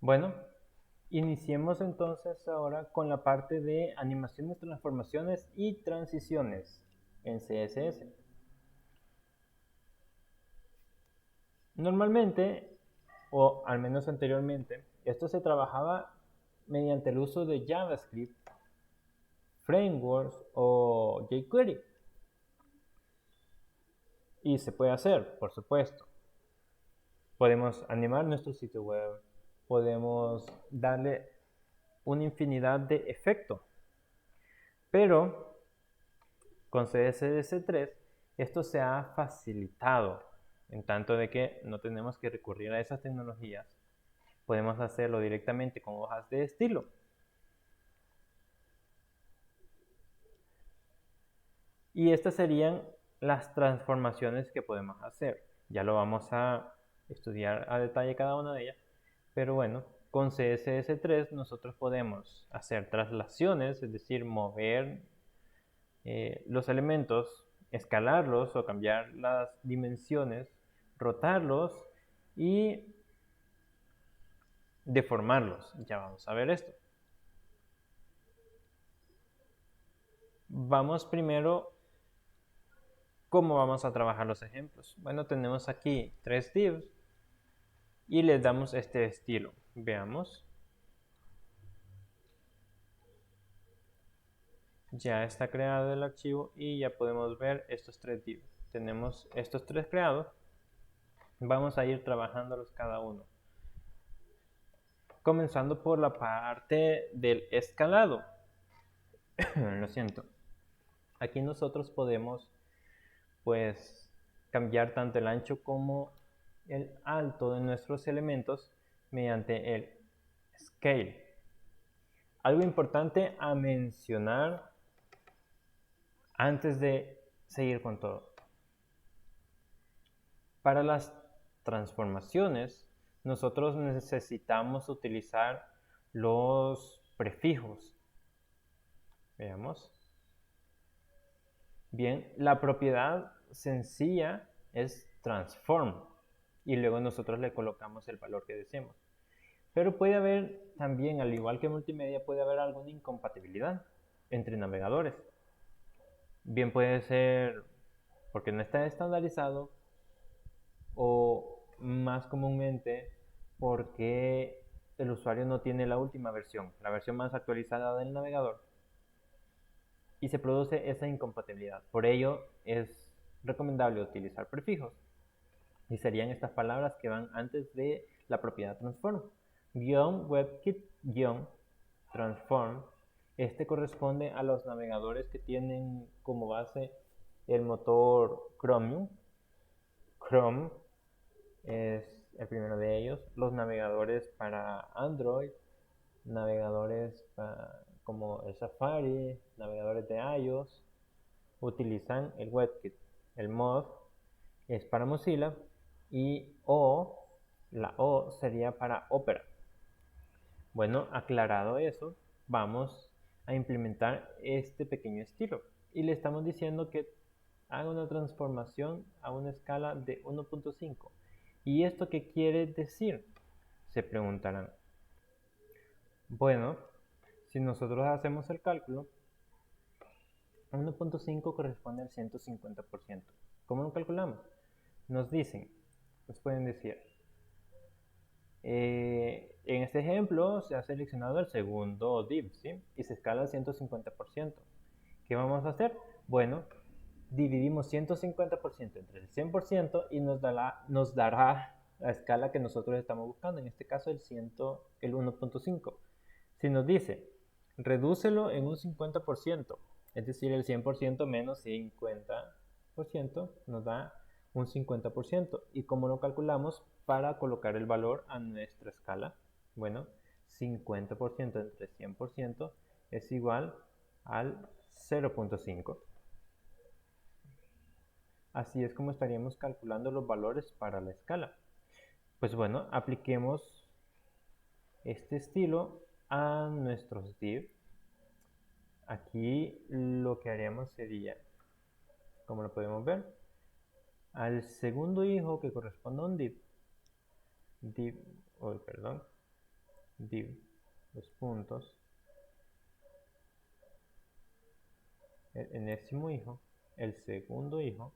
Bueno, iniciemos entonces ahora con la parte de animaciones, transformaciones y transiciones en CSS. Normalmente, o al menos anteriormente, esto se trabajaba mediante el uso de JavaScript, frameworks o jQuery. Y se puede hacer, por supuesto. Podemos animar nuestro sitio web, podemos darle una infinidad de efectos, pero con CSS3 esto se ha facilitado, en tanto de que no tenemos que recurrir a esas tecnologías, podemos hacerlo directamente con hojas de estilo. Y estas serían las transformaciones que podemos hacer. Ya lo vamos a estudiar a detalle cada una de ellas, pero bueno, con CSS3 nosotros podemos hacer traslaciones, es decir, mover los elementos, escalarlos o cambiar las dimensiones, rotarlos y deformarlos. Ya vamos a ver esto. Vamos primero, ¿cómo vamos a trabajar los ejemplos? Bueno, tenemos aquí 3 divs y les damos este estilo. Veamos. Ya está creado el archivo y ya podemos ver estos 3 divs. Tenemos estos 3 creados. Vamos a ir trabajándolos cada uno. Comenzando por la parte del escalado. Lo siento. Aquí nosotros podemos pues cambiar tanto el ancho como el alto de nuestros elementos mediante el scale. Algo importante a mencionar antes de seguir con todo. Para las transformaciones, nosotros necesitamos utilizar los prefijos. Veamos. Bien, la propiedad sencilla es transform y luego nosotros le colocamos el valor que deseemos. Pero puede haber también, al igual que multimedia, puede haber alguna incompatibilidad entre navegadores. Bien puede ser porque no está estandarizado o más comúnmente porque el usuario no tiene la última versión, la versión más actualizada del navegador y se produce esa incompatibilidad. Por ello es recomendable utilizar prefijos y serían estas palabras que van antes de la propiedad transform. WebKit-transform. Este corresponde a los navegadores que tienen como base el motor Chromium. Chrome es el primero de ellos. Los navegadores para Android, navegadores como el Safari, navegadores de iOS, utilizan el WebKit. El mod es para Mozilla y la O sería para Opera. Bueno, aclarado eso, vamos a implementar este pequeño estilo y le estamos diciendo que haga una transformación a una escala de 1.5. ¿Y esto qué quiere decir? Se preguntarán. Bueno, si nosotros hacemos el cálculo, 1.5 corresponde al 150%. ¿Cómo lo calculamos? Nos pueden decir, en este ejemplo se ha seleccionado el segundo div, ¿sí? Y se escala al 150%. ¿Qué vamos a hacer? Bueno, dividimos 150% entre el 100% y nos dará la escala que nosotros estamos buscando, en este caso el 1.5. Si nos dice, redúcelo en un 50%, es decir, el 100% menos 50% nos da un 50%. ¿Y cómo lo calculamos para colocar el valor a nuestra escala? Bueno, 50% entre 100% es igual al 0.5. Así es como estaríamos calculando los valores para la escala. Pues bueno, apliquemos este estilo a nuestros div. Aquí lo que haremos sería, como lo podemos ver, al segundo hijo que corresponde a un div, div, los puntos, el enésimo hijo, el segundo hijo,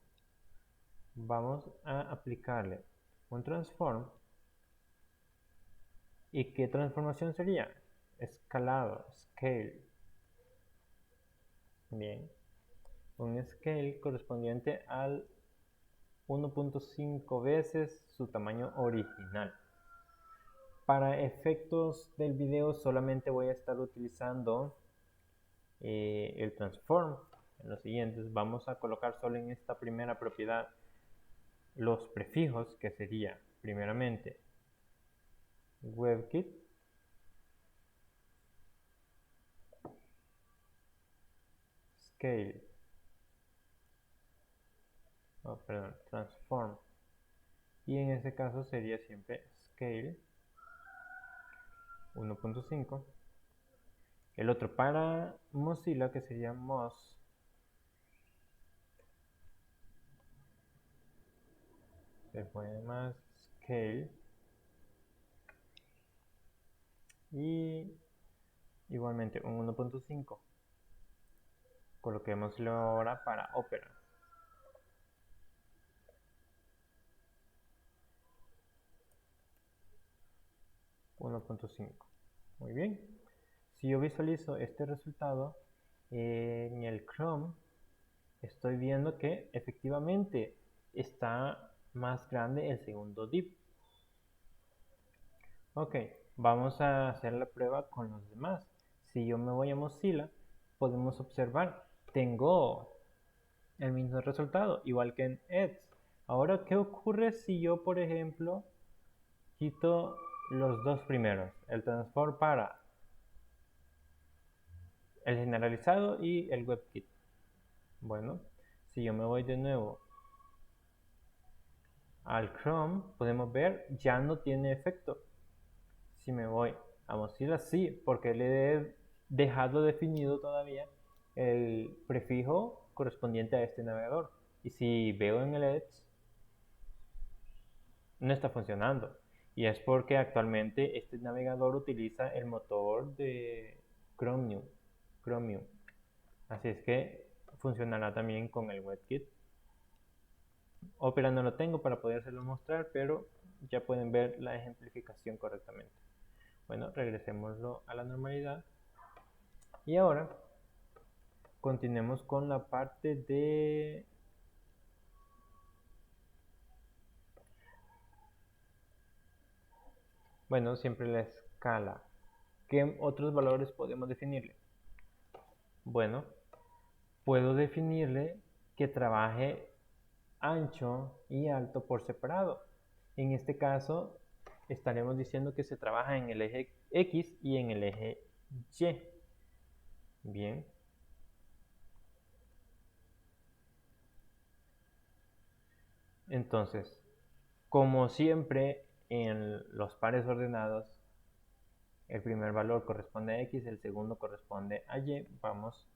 vamos a aplicarle un transform. ¿Y qué transformación sería? Escalado, scale. Bien, un scale correspondiente al 1.5 veces su tamaño original. Para efectos del video solamente voy a estar utilizando el transform. En los siguientes vamos a colocar solo en esta primera propiedad los prefijos, que sería primeramente WebKit, scale, transform, y en este caso sería siempre scale 1.5. el otro para Mozilla, que sería Moz, se pone más scale, y igualmente un 1.5. Coloquémoslo ahora para Opera. Muy bien. Si yo visualizo este resultado en el Chrome, estoy viendo que efectivamente está más grande el segundo div. Ok, vamos a hacer la prueba con los demás. Si yo me voy a Mozilla, podemos observar, tengo el mismo resultado, igual que en Edge. Ahora, ¿qué ocurre si yo, por ejemplo, quito los dos primeros, el transform para el generalizado y el WebKit? Bueno, si yo me voy de nuevo al Chrome, podemos ver, ya no tiene efecto. Si me voy a Mozilla, sí, porque le he dejado definido todavía el prefijo correspondiente a este navegador. Y si veo en el Edge, no está funcionando. Y es porque actualmente este navegador utiliza el motor de Chromium. Así es que funcionará también con el WebKit. Opera no lo tengo para podérselo mostrar, pero ya pueden ver la ejemplificación correctamente. Bueno, regresémoslo a la normalidad. Y ahora continuemos con la parte de siempre la escala. ¿Qué otros valores podemos definirle? Bueno, puedo definirle que trabaje ancho y alto por separado. En este caso estaremos diciendo que se trabaja en el eje X y en el eje Y. Bien. Entonces, como siempre en los pares ordenados, el primer valor corresponde a X, el segundo corresponde a Y. Vamos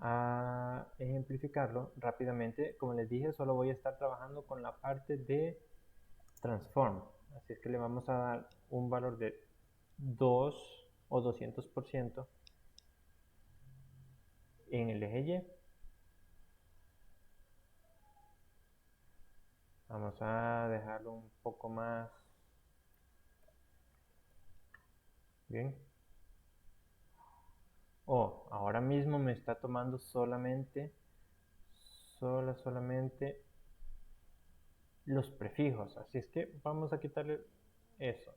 a ejemplificarlo rápidamente. Como les dije, solo voy a estar trabajando con la parte de transform. Así es que le vamos a dar un valor de 2 o 200% en el eje Y. Vamos a dejarlo un poco más bien. Ahora mismo me está tomando solamente los prefijos, así es que vamos a quitarle eso.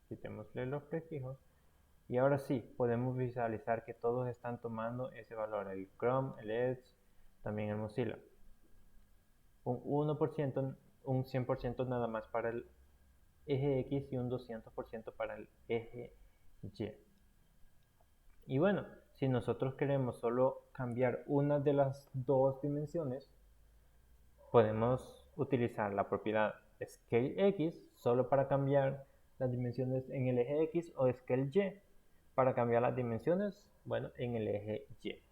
Quitémosle los prefijos y ahora sí podemos visualizar que todos están tomando ese valor, el Chrome, el Edge, también el Mozilla. Un 1%, un 100% nada más para el eje X y un 200% para el eje Y. Y bueno, si nosotros queremos solo cambiar una de las dos dimensiones, podemos utilizar la propiedad ScaleX solo para cambiar las dimensiones en el eje X, o ScaleY para cambiar las dimensiones, en el eje Y.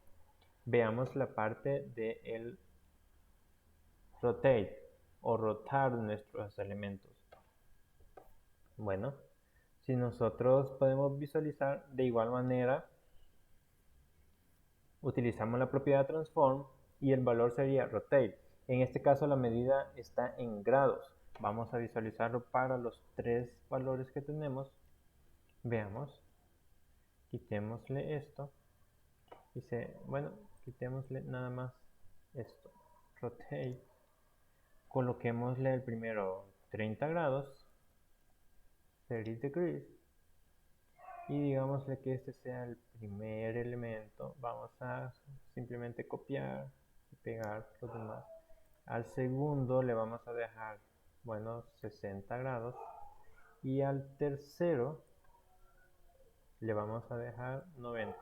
Veamos la parte de el rotate o rotar nuestros elementos. Bueno, Si nosotros podemos visualizar de igual manera, utilizamos la propiedad transform y el valor sería rotate. En este caso la medida está en grados. Vamos a visualizarlo para los tres valores que tenemos. Veamos. Quitémosle esto. Bueno, quitémosle nada más esto. Rotate. Coloquémosle el primero 30 grados. 30 degrees. Y digámosle que este sea el primer elemento. Vamos a simplemente copiar y pegar los demás. Al segundo le vamos a dejar, bueno, 60 grados. Y al tercero le vamos a dejar 90.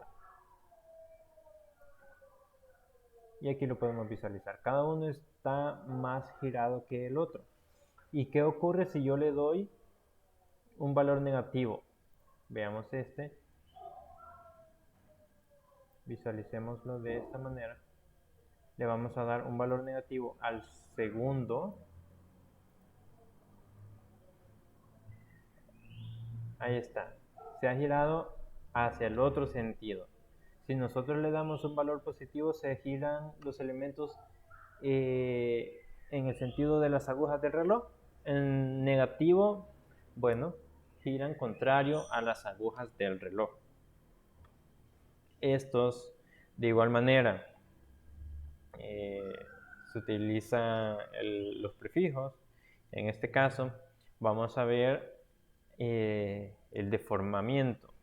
Y aquí lo podemos visualizar. Cada uno está más girado que el otro. ¿Y qué ocurre si yo le doy un valor negativo? Veamos este. Visualicémoslo de esta manera. Le vamos a dar un valor negativo al segundo. Ahí está. Se ha girado hacia el otro sentido. Si nosotros le damos un valor positivo, se giran los elementos en el sentido de las agujas del reloj. En negativo, bueno, giran contrario a las agujas del reloj. Estos, de igual manera, se utilizan los prefijos. En este caso, vamos a ver el deformamiento,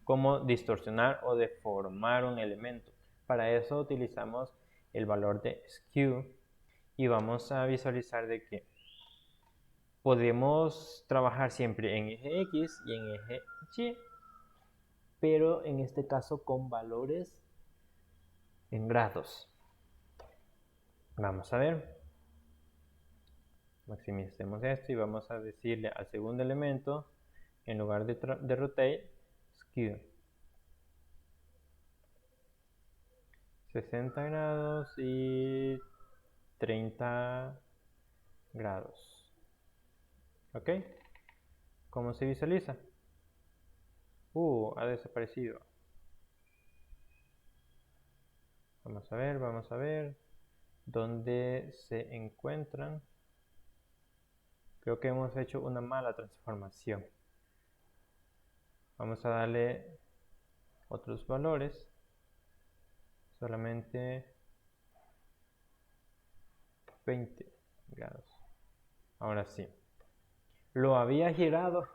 cómo distorsionar o deformar un elemento. Para eso utilizamos el valor de skew y vamos a visualizar de que podemos trabajar siempre en eje X y en eje Y, pero en este caso con valores en grados. Vamos a ver. Maximicemos esto y vamos a decirle al segundo elemento, en lugar de rotate, skew. 60 grados y 30 grados. ¿Ok? ¿Cómo se visualiza? Ha desaparecido. Vamos a ver dónde se encuentran. Creo que hemos hecho una mala transformación. Vamos a darle otros valores. Solamente 20 grados. Ahora sí. Lo había girado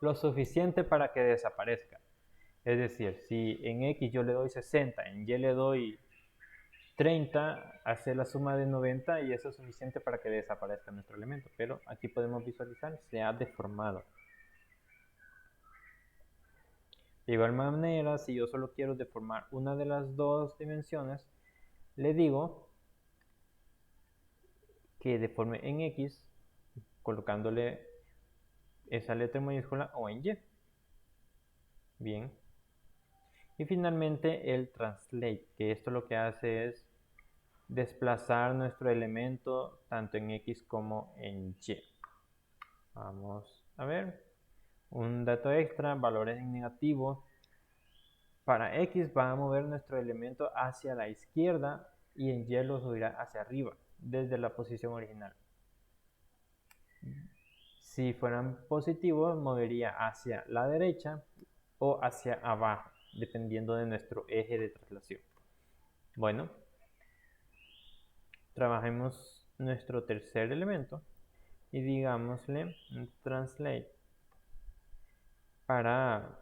lo suficiente para que desaparezca. Es decir, si en X yo le doy 60, en Y le doy 30, hace la suma de 90 y eso es suficiente para que desaparezca nuestro elemento. Pero aquí podemos visualizar, se ha deformado. De igual manera, si yo solo quiero deformar una de las dos dimensiones, le digo que deforme en X, colocándole esa letra mayúscula, o en Y. Bien. Y finalmente el translate, que esto lo que hace es desplazar nuestro elemento tanto en X como en Y. Vamos a ver. Un dato extra, valores en negativo. Para X va a mover nuestro elemento hacia la izquierda y en Y lo subirá hacia arriba, desde la posición original. Si fueran positivos, movería hacia la derecha o hacia abajo, dependiendo de nuestro eje de traslación. Bueno, trabajemos nuestro tercer elemento y digámosle translate para,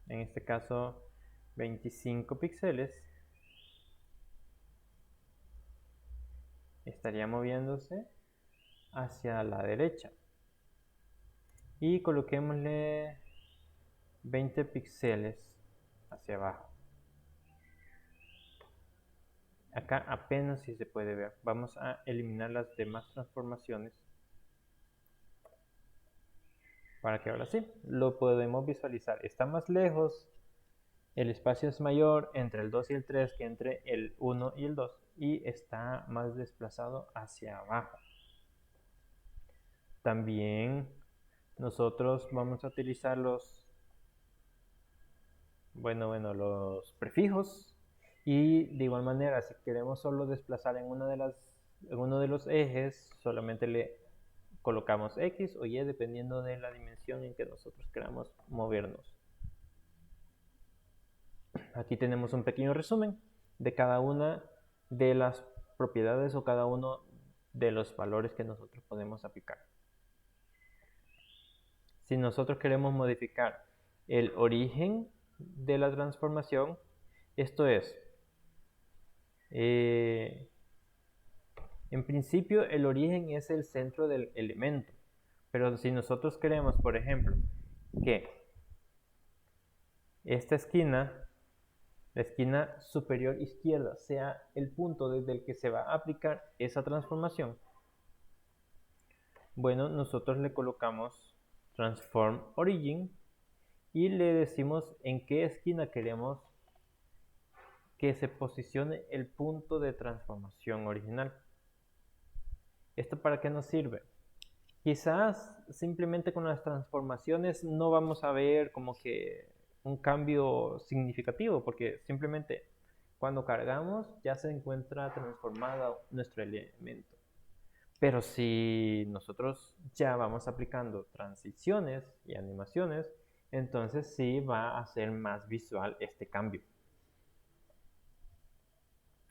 en este caso, 25 píxeles. Estaría moviéndose hacia la derecha. Y coloquémosle 20 píxeles hacia abajo. Acá apenas si se puede ver. Vamos a eliminar las demás transformaciones para que ahora sí lo podemos visualizar. Está más lejos, el espacio es mayor entre el 2 y el 3 que entre el 1 y el 2 y está más desplazado hacia abajo. También nosotros vamos a utilizar los prefijos, y de igual manera, si queremos solo desplazar en uno de los ejes, solamente le colocamos X o Y dependiendo de la dimensión en que nosotros queramos movernos. Aquí tenemos un pequeño resumen de cada una de las propiedades o cada uno de los valores que nosotros podemos aplicar. Si nosotros queremos modificar el origen de la transformación, esto es, en principio el origen es el centro del elemento, pero si nosotros queremos, por ejemplo, que esta esquina, la esquina superior izquierda, sea el punto desde el que se va a aplicar esa transformación, bueno, nosotros le colocamos transform origin y le decimos en qué esquina queremos que se posicione el punto de transformación original. ¿Esto para qué nos sirve? Quizás simplemente con las transformaciones no vamos a ver como que un cambio significativo, porque simplemente cuando cargamos ya se encuentra transformado nuestro elemento. Pero si nosotros ya vamos aplicando transiciones y animaciones, entonces sí va a ser más visual este cambio.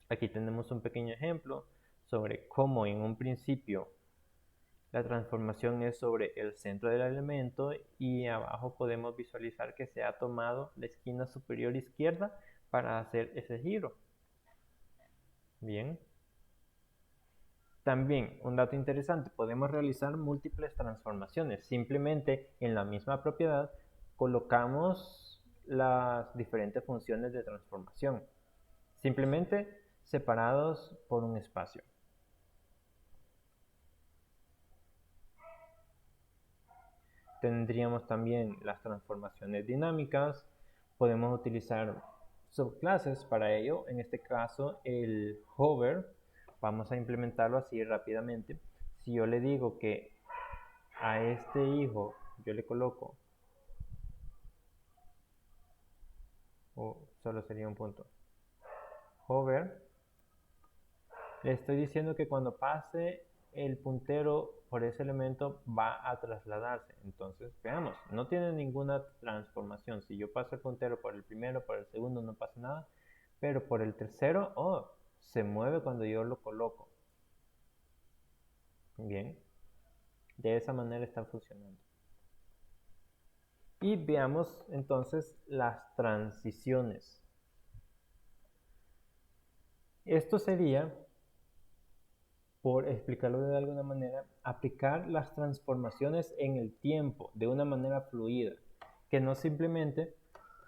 Aquí tenemos un pequeño ejemplo sobre cómo en un principio la transformación es sobre el centro del elemento y abajo podemos visualizar que se ha tomado la esquina superior izquierda para hacer ese giro. Bien. También, un dato interesante, podemos realizar múltiples transformaciones. Simplemente en la misma propiedad colocamos las diferentes funciones de transformación, simplemente separados por un espacio. Tendríamos también las transformaciones dinámicas. Podemos utilizar subclases para ello. En este caso, el hover. Vamos a implementarlo así rápidamente. Si yo le digo que a este hijo yo le coloco, o solo sería un punto, hover, le estoy diciendo que cuando pase el puntero por ese elemento va a trasladarse. Entonces, veamos, no tiene ninguna transformación. Si yo paso el puntero por el primero, por el segundo, no pasa nada. Pero por el tercero, se mueve cuando yo lo coloco. Bien, de esa manera está funcionando. Y veamos entonces las transiciones. Esto sería, por explicarlo de alguna manera, aplicar las transformaciones en el tiempo de una manera fluida, que no simplemente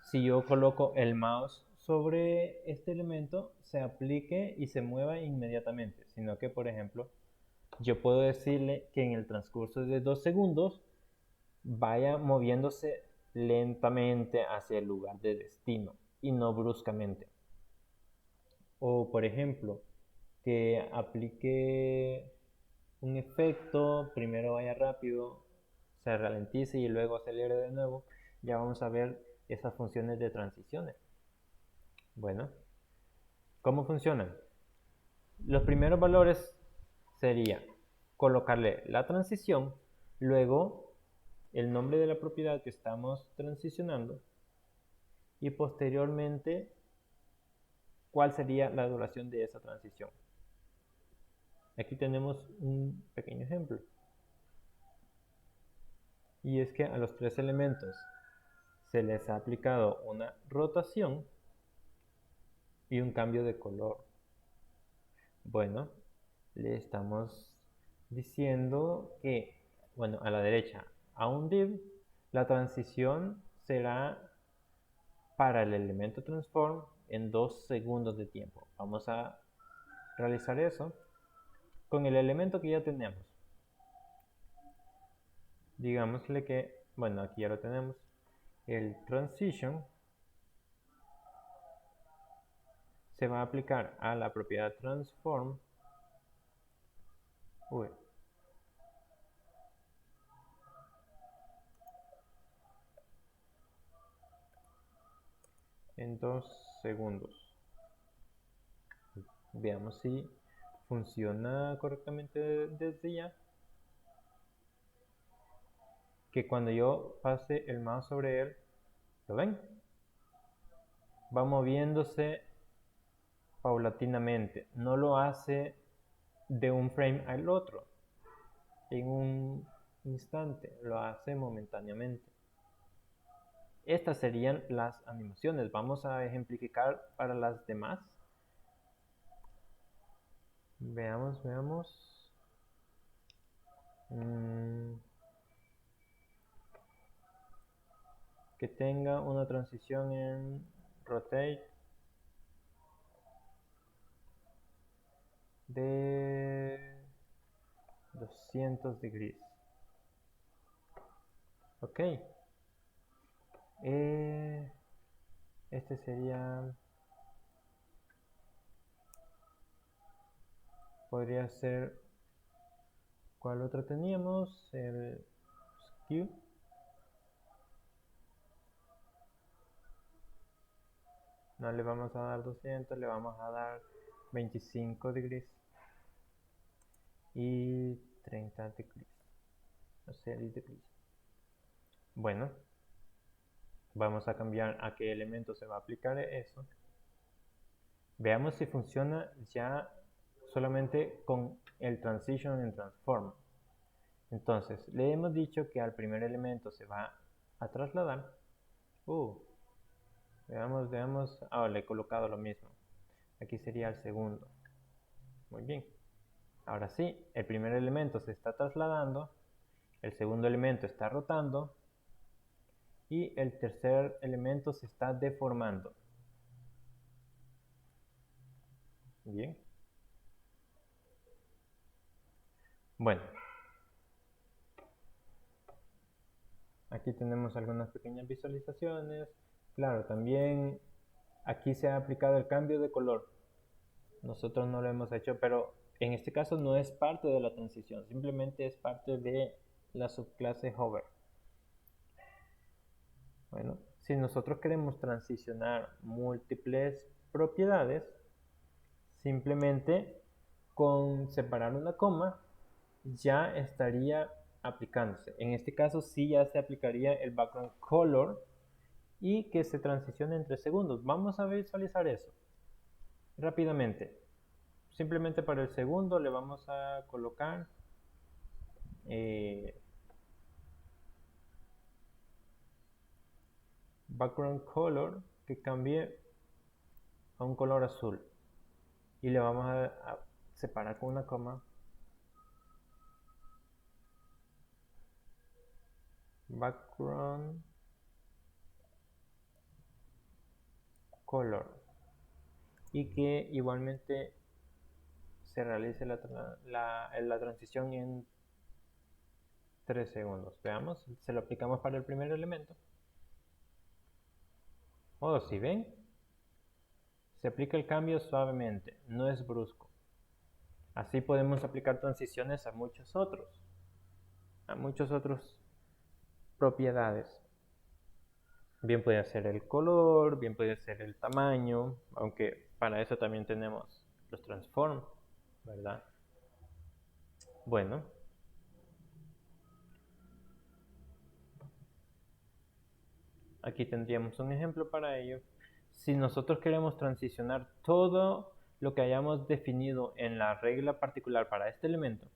si yo coloco el mouse sobre este elemento se aplique y se mueva inmediatamente, sino que, por ejemplo, yo puedo decirle que en el transcurso de 2 segundos vaya moviéndose lentamente hacia el lugar de destino y no bruscamente. O, por ejemplo, que aplique un efecto, primero vaya rápido, se ralentice y luego acelere de nuevo. Ya vamos a ver esas funciones de transiciones. Bueno, ¿cómo funcionan? Los primeros valores sería colocarle la transición, luego el nombre de la propiedad que estamos transicionando y posteriormente cuál sería la duración de esa transición. Aquí tenemos un pequeño ejemplo. Y es que a los 3 elementos se les ha aplicado una rotación y un cambio de color. Bueno, le estamos diciendo que, bueno, a la derecha, a un div, la transición será para el elemento transform en 2 segundos de tiempo. Vamos a realizar eso con el elemento que ya tenemos. Digámosle que, bueno, aquí ya lo tenemos, el transition se va a aplicar a la propiedad transform. en 2 segundos. Veamos si funciona correctamente desde ya. Que cuando yo pase el mouse sobre él, ¿lo ven? Va moviéndose paulatinamente. No lo hace de un frame al otro en un instante, lo hace momentáneamente. Estas serían las animaciones. Vamos a ejemplificar para las demás. Veamos. Que tenga una transición en rotate de 200 degrees. Ok. Este sería... Podría ser... ¿Cuál otro teníamos? El skew. No le vamos a dar 200, le vamos a dar 25 degrees. Y 30 degrees. O sea, 10 degrees. Bueno. Vamos a cambiar a qué elemento se va a aplicar eso. Veamos si funciona ya solamente con el transition en transform. Entonces, le hemos dicho que al primer elemento se va a trasladar. Veamos. Le he colocado lo mismo. Aquí sería el segundo. Muy bien. Ahora sí, el primer elemento se está trasladando. El segundo elemento está rotando. Y el tercer elemento se está deformando. Bien. Bueno. Aquí tenemos algunas pequeñas visualizaciones. Claro, también aquí se ha aplicado el cambio de color. Nosotros no lo hemos hecho, pero en este caso no es parte de la transición. Simplemente es parte de la subclase hover. Bueno, si nosotros queremos transicionar múltiples propiedades, simplemente con separar una coma ya estaría aplicándose. En este caso sí ya se aplicaría el background color y que se transicione entre segundos. Vamos a visualizar eso rápidamente. Simplemente para el segundo le vamos a colocar background color que cambie a un color azul y le vamos a separar con una coma background color y que igualmente se realice la transición en 3 segundos. Veamos, se lo aplicamos para el primer elemento. Si ven, se aplica el cambio suavemente, no es brusco. Así podemos aplicar transiciones a muchos otros propiedades. Bien puede ser el color, bien puede ser el tamaño, aunque para eso también tenemos los transform, ¿verdad? Bueno. Aquí tendríamos un ejemplo para ello. Si nosotros queremos transicionar todo lo que hayamos definido en la regla particular para este elemento,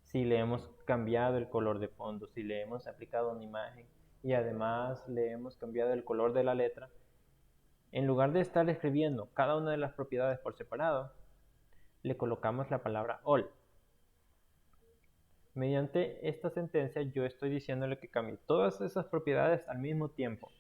si le hemos cambiado el color de fondo, si le hemos aplicado una imagen y además le hemos cambiado el color de la letra, en lugar de estar escribiendo cada una de las propiedades por separado, le colocamos la palabra all. Mediante esta sentencia yo estoy diciéndole que cambie todas esas propiedades al mismo tiempo.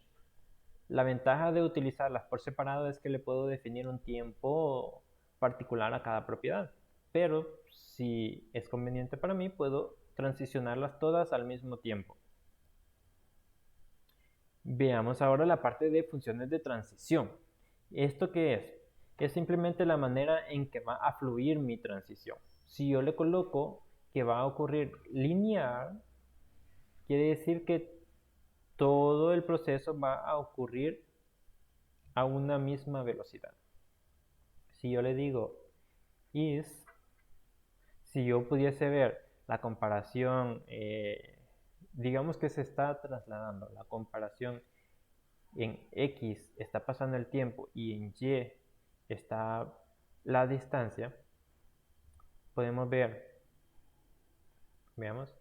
La ventaja de utilizarlas por separado es que le puedo definir un tiempo particular a cada propiedad. Pero si es conveniente para mí, puedo transicionarlas todas al mismo tiempo. Veamos ahora la parte de funciones de transición. ¿Esto qué es? Es simplemente la manera en que va a fluir mi transición. Si yo le coloco que va a ocurrir lineal, quiere decir que todo el proceso va a ocurrir a una misma velocidad. Si yo le digo is, si yo pudiese ver la comparación, digamos que se está trasladando la comparación en X está pasando el tiempo y en Y está la distancia, podemos ver, veamos,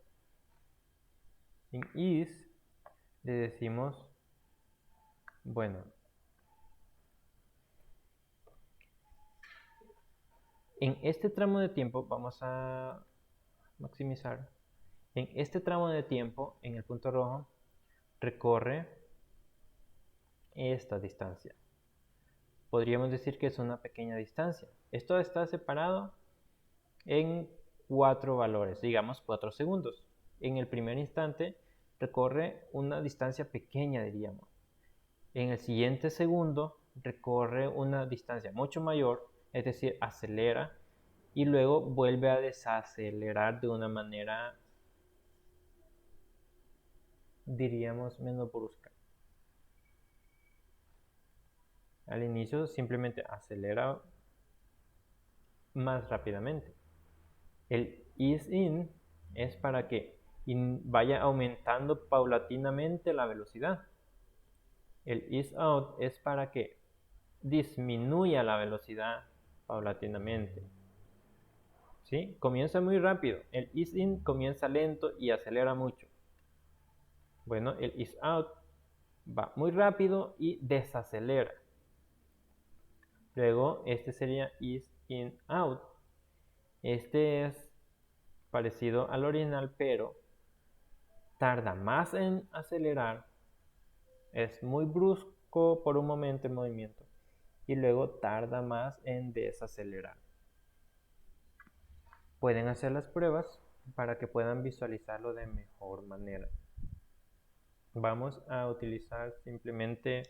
en is le decimos, bueno, en este tramo de tiempo vamos a maximizar, en este tramo de tiempo, en el punto rojo, recorre esta distancia. Podríamos decir que es una pequeña distancia. Esto está separado en 4 valores, digamos 4 segundos. En el primer instante recorre una distancia pequeña, diríamos. En el siguiente segundo recorre una distancia mucho mayor, es decir, acelera y luego vuelve a desacelerar de una manera, diríamos, menos brusca. Al inicio simplemente acelera más rápidamente. El ease in es para que vaya aumentando paulatinamente la velocidad. El ease out es para que disminuya la velocidad paulatinamente. ¿Sí? Comienza muy rápido. El ease in comienza lento y acelera mucho. Bueno, el ease out va muy rápido y desacelera. Luego, este sería ease in out. Este es parecido al original, pero tarda más en acelerar. Es muy brusco por un momento el movimiento y luego tarda más en desacelerar. Pueden hacer las pruebas para que puedan visualizarlo de mejor manera. Vamos a utilizar simplemente,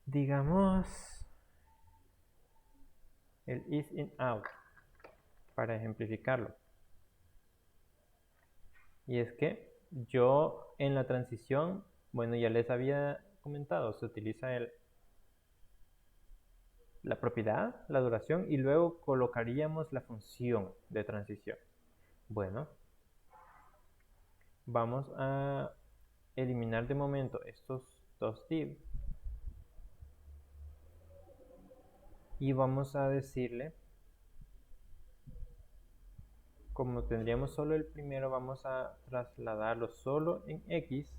digamos, el is in out para ejemplificarlo. Y es que yo en la transición, bueno, ya les había comentado, se utiliza la propiedad, la duración y luego colocaríamos la función de transición. Bueno, vamos a eliminar de momento estos dos div y vamos a decirle, como tendríamos solo el primero, vamos a trasladarlo solo en X,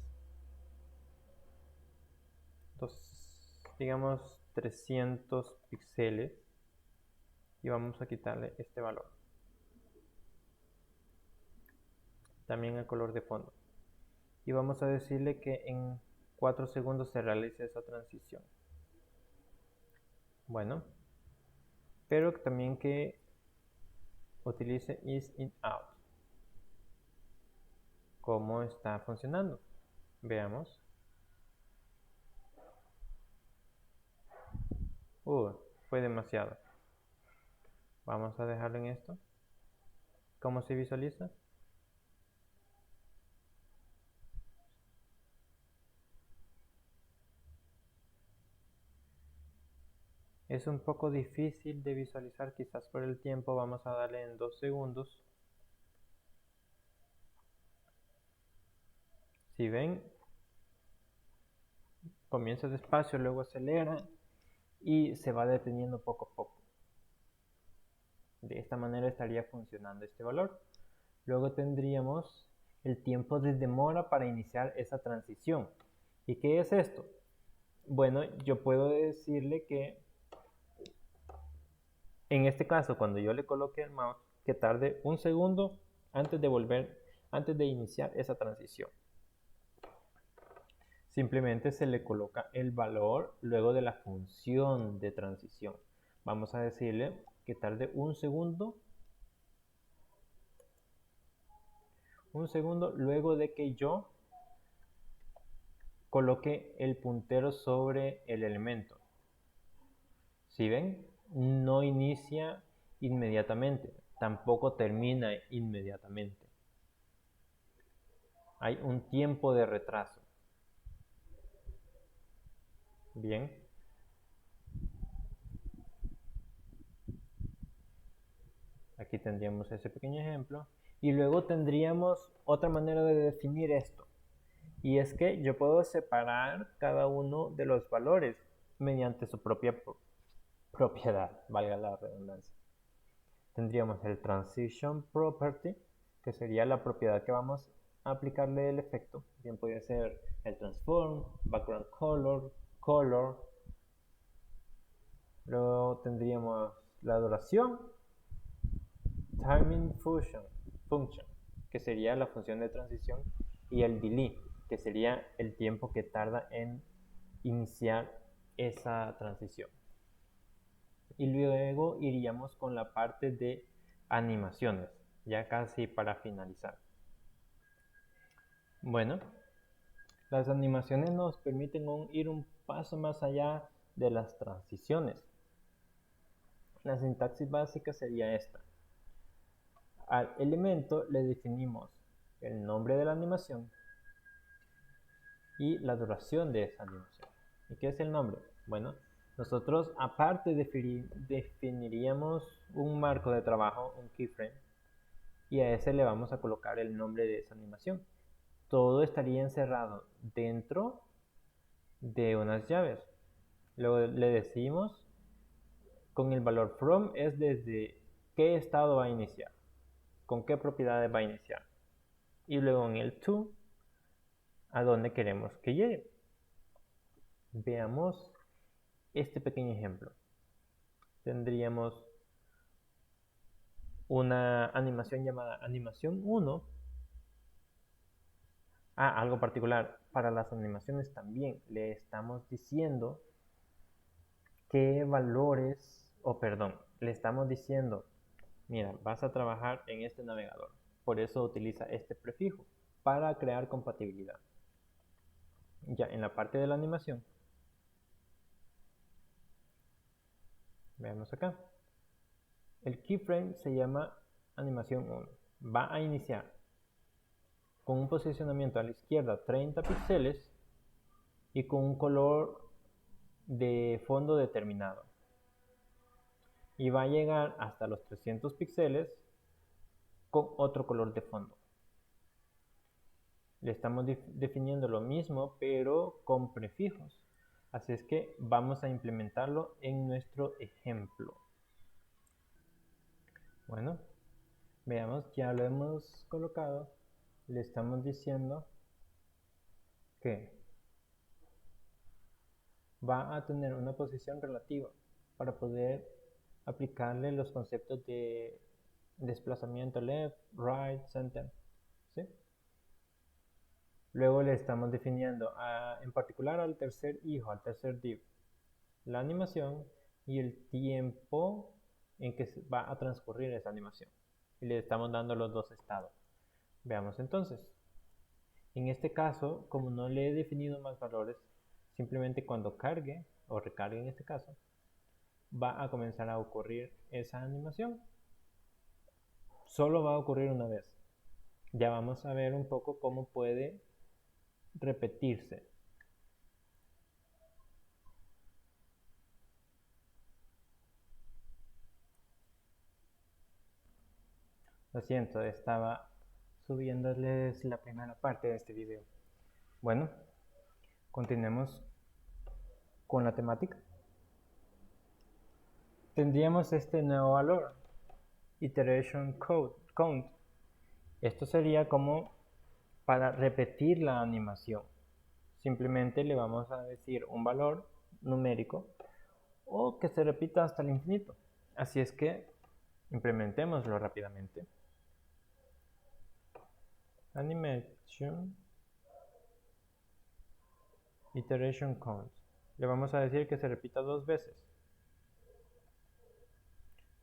digamos 300 píxeles y vamos a quitarle este valor. También el color de fondo. Y vamos a decirle que en 4 segundos se realice esa transición. Bueno, pero también que utilice is in out. ¿Cómo está funcionando? Veamos. Fue demasiado. Vamos a dejarlo en esto. ¿Cómo se visualiza? Es un poco difícil de visualizar, quizás por el tiempo. Vamos a darle en 2 segundos. Si ven, comienza despacio, luego acelera y se va deteniendo poco a poco. De esta manera estaría funcionando este valor. Luego tendríamos el tiempo de demora para iniciar esa transición. ¿Y qué es esto? Bueno, yo puedo decirle que en este caso, cuando yo le coloque el mouse, que tarde 1 segundo antes de iniciar esa transición. Simplemente se le coloca el valor luego de la función de transición. Vamos a decirle que tarde 1 segundo. 1 segundo luego de que yo coloque el puntero sobre el elemento. Si ven, no inicia inmediatamente, tampoco termina inmediatamente. Hay un tiempo de retraso. Bien. Aquí tendríamos ese pequeño ejemplo. Y luego tendríamos otra manera de definir esto. Y es que yo puedo separar cada uno de los valores mediante su propia propiedad, valga la redundancia. Tendríamos el transition property, que sería la propiedad que vamos a aplicarle el efecto. Bien, puede ser el transform, background color, color. Luego tendríamos la duración, timing function, que sería la función de transición, y el delay, que sería el tiempo que tarda en iniciar esa transición. Y luego iríamos con la parte de animaciones, ya casi para finalizar. Bueno, las animaciones nos permiten ir un paso más allá de las transiciones. La sintaxis básica sería esta. Al elemento le definimos el nombre de la animación y la duración de esa animación. ¿Y qué es el nombre? Bueno, nosotros aparte definiríamos un marco de trabajo, un keyframe, y a ese le vamos a colocar el nombre de esa animación. Todo estaría encerrado dentro de unas llaves. Luego le decimos con el valor from es desde qué estado va a iniciar, con qué propiedades va a iniciar. Y luego en el to, a dónde queremos que llegue. Veamos este pequeño ejemplo. Tendríamos una animación llamada animación 1. Algo particular, para las animaciones también le estamos diciendo qué valores, le estamos diciendo, mira, vas a trabajar en este navegador. Por eso utiliza este prefijo, para crear compatibilidad. Ya en la parte de la animación, veamos acá. El keyframe se llama animación 1. Va a iniciar con un posicionamiento a la izquierda 30 píxeles y con un color de fondo determinado. Y va a llegar hasta los 300 píxeles con otro color de fondo. Le estamos definiendo lo mismo, pero con prefijos. Así es que vamos a implementarlo en nuestro ejemplo. Bueno, veamos, ya lo hemos colocado. Le estamos diciendo que va a tener una posición relativa para poder aplicarle los conceptos de desplazamiento left, right, center. ¿Sí? Luego le estamos definiendo en particular al tercer hijo, al tercer div, la animación y el tiempo en que va a transcurrir esa animación. Y le estamos dando los dos estados. Veamos entonces. En este caso, como no le he definido más valores, simplemente cuando cargue o recargue en este caso, va a comenzar a ocurrir esa animación. Solo va a ocurrir una vez. Ya vamos a ver un poco cómo puede repetirse. Lo siento, estaba subiéndoles la primera parte de este video. Bueno, continuemos con la temática. Tendríamos este nuevo valor, iteration count. Esto sería como para repetir la animación. Simplemente le vamos a decir un valor numérico o que se repita hasta el infinito. Así es que implementémoslo rápidamente. Animation iteration count. Le vamos a decir que se repita 2 veces.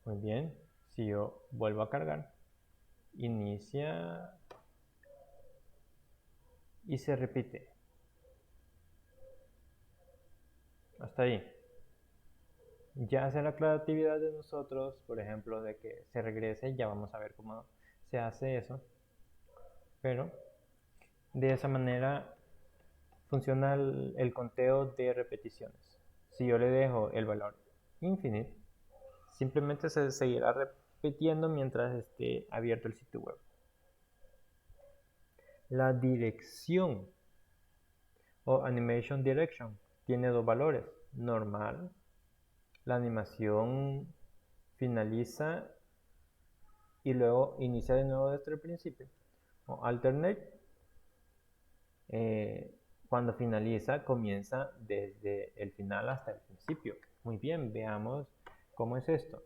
Muy bien, si yo vuelvo a cargar, inicia y se repite. Hasta ahí. Ya sea la creatividad de nosotros, por ejemplo, de que se regrese, ya vamos a ver cómo se hace eso. Pero de esa manera funciona el conteo de repeticiones. Si yo le dejo el valor infinite, simplemente se seguirá repitiendo mientras esté abierto el sitio web. La dirección o animation direction tiene dos valores: normal, la animación finaliza y luego inicia de nuevo desde el principio, o alternate, cuando finaliza comienza desde el final hasta el principio. Muy bien, veamos cómo es esto.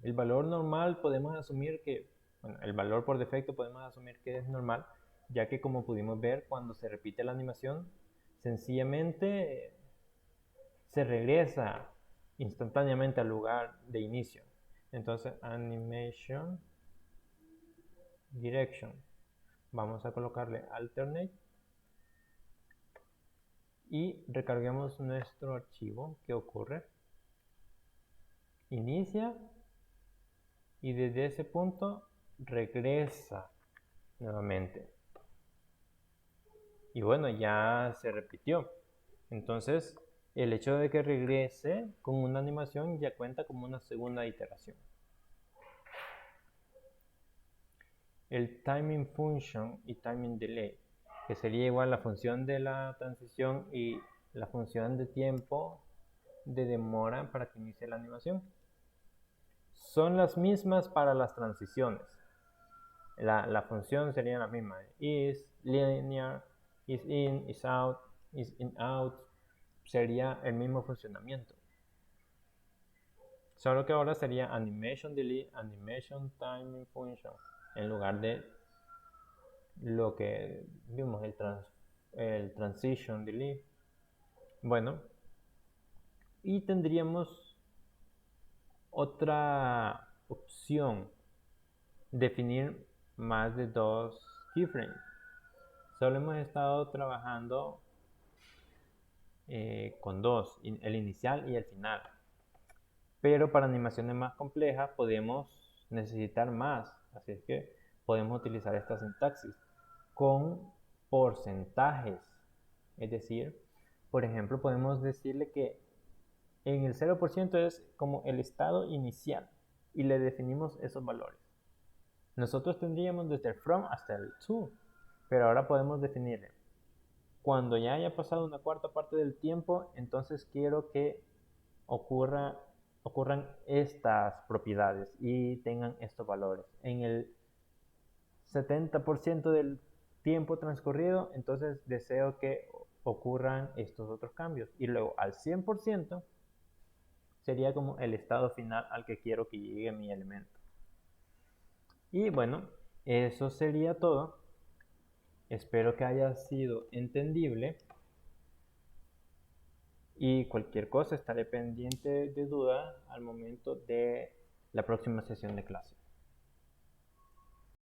El valor normal podemos asumir que, bueno, el valor por defecto podemos asumir que es normal, ya que como pudimos ver, cuando se repite la animación, sencillamente se regresa instantáneamente al lugar de inicio. Entonces, animation direction, vamos a colocarle alternate y recarguemos nuestro archivo. ¿Qué ocurre? Inicia y desde ese punto regresa nuevamente. Y bueno, ya se repitió. Entonces, el hecho de que regrese con una animación ya cuenta como una segunda iteración. El timing function y timing delay, que sería igual la función de la transición y la función de tiempo de demora para que inicie la animación, son las mismas para las transiciones. La función sería la misma: is linear, is in, is out, is in, out. Sería el mismo funcionamiento, solo que ahora sería animation delay, animation timing function, en lugar de lo que vimos, el transition delay. Bueno, y tendríamos otra opción: definir más de dos keyframes. Solo hemos estado trabajando con dos, el inicial y el final, pero para animaciones más complejas podemos necesitar más, así es que podemos utilizar esta sintaxis con porcentajes. Es decir, por ejemplo, podemos decirle que en el 0% es como el estado inicial y le definimos esos valores. Nosotros tendríamos desde el from hasta el to, pero ahora podemos definirle: cuando ya haya pasado una cuarta parte del tiempo, entonces quiero que ocurran estas propiedades y tengan estos valores. En el 70% del tiempo transcurrido, entonces deseo que ocurran estos otros cambios. Y luego al 100% sería como el estado final al que quiero que llegue mi elemento. Y bueno, eso sería todo. Espero que haya sido entendible. Y cualquier cosa estaré pendiente de duda al momento de la próxima sesión de clase.